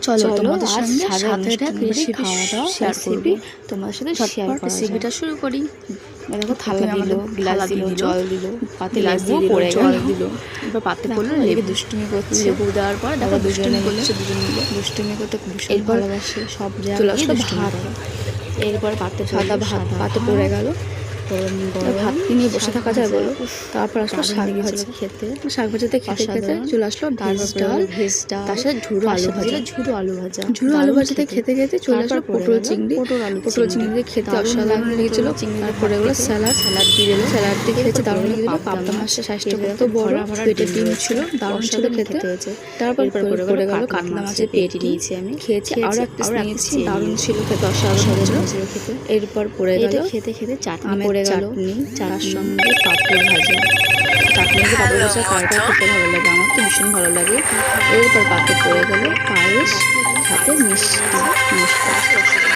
চলো তোমাদের আজ সঙ্গে সারা সাথেটা রেসিপি খাওয়া দাওয়া শেয়ার করব। তোমার সাথে শেয়ার ঝটপট করা রেসিপিটা শুরু করি। দেখো থালা দিল, গ্লাস দিল, জল দিল, পাতে গ্লাস লেবু দিয়ে পড়ে জল গেল। দিল, এবার পাতে পড়লো এদিকে লেবু। দুষ্টুমি করছে, লেবু দেওয়ার পর দেখো দুজনে দুষ্টুমি করছে, দুজন মিলে দুষ্টুমি করতে ভীষণ এরপর ভালোবাসে, সব চলে জায়গায় আসলো দুষ্টুমি ভাত। করে। এরপর পাতে সাদা ভাত পাতে পড়ে গেল, গরম গরম ভাত কি নিয়ে বসে শাক থাকা যায় ভাজা। বলো? তারপর আসলো দারুণ শাক লেগেছিল ভাজা। খেতে, শাক ভাজাতে খেতে খেতে অসাধারণ। চলে আসলো ভেজ তারপর ডাল, ভেজ ডাল, তার সাথে ঝুড়ো আলু ভাজা। ঝুড়ো আলু ভাজা, ঝুড়ো আলু দারুণ ভাজাতে খেতে খেতে চলে আসলো তারপর পড়ে পটল গেল চিংড়ি। পটল আলু চিংড়ি খেতে দারুণ অসাধারণ লাগলো লেগেছিল। পটল চিংড়ি দিয়ে তারপরে এগুলো ভাত খেতে। স্যালাড দিয়ে দিল, স্যালাড দিয়ে খেতে এরপর দারুণ পড়ে গেল লেগেছিল। পাবদা পাবদা মাছ, মাছটা সাইজটা এবারে কত বড়, ভরা ভরা পেটে ডিম ডিম রয়েছে, ছিল, দারুণ ছিল অসাধারণ খেতে। খেতে হয়েছে। তারপর এরপর পড়ে গেল কাতলা কাতলা মাছের পেটি পেটি নিয়েছি আমি, খেয়েছি, আরও এক পিস আরও এক নিয়েছি, পিস দারুণ নিয়েছি। ছিল খেতে, অসাধারণ ছিল হয়েছিল খেতে। এরপর পড়ে গেল এটা খেতে খেতে চাটনি আমের পড়ে গেল, চাটনি, তার চাটনির সঙ্গে সঙ্গে পাঁপড় ভাজা। চাটনি দিয়ে পাপড় ভাজা কার কার খেতে ভালো লাগে? আমার তো ভীষণ ভালো লাগে। এরপর পাতে পড়ে গেল পায়েস, সাথে মিষ্টি।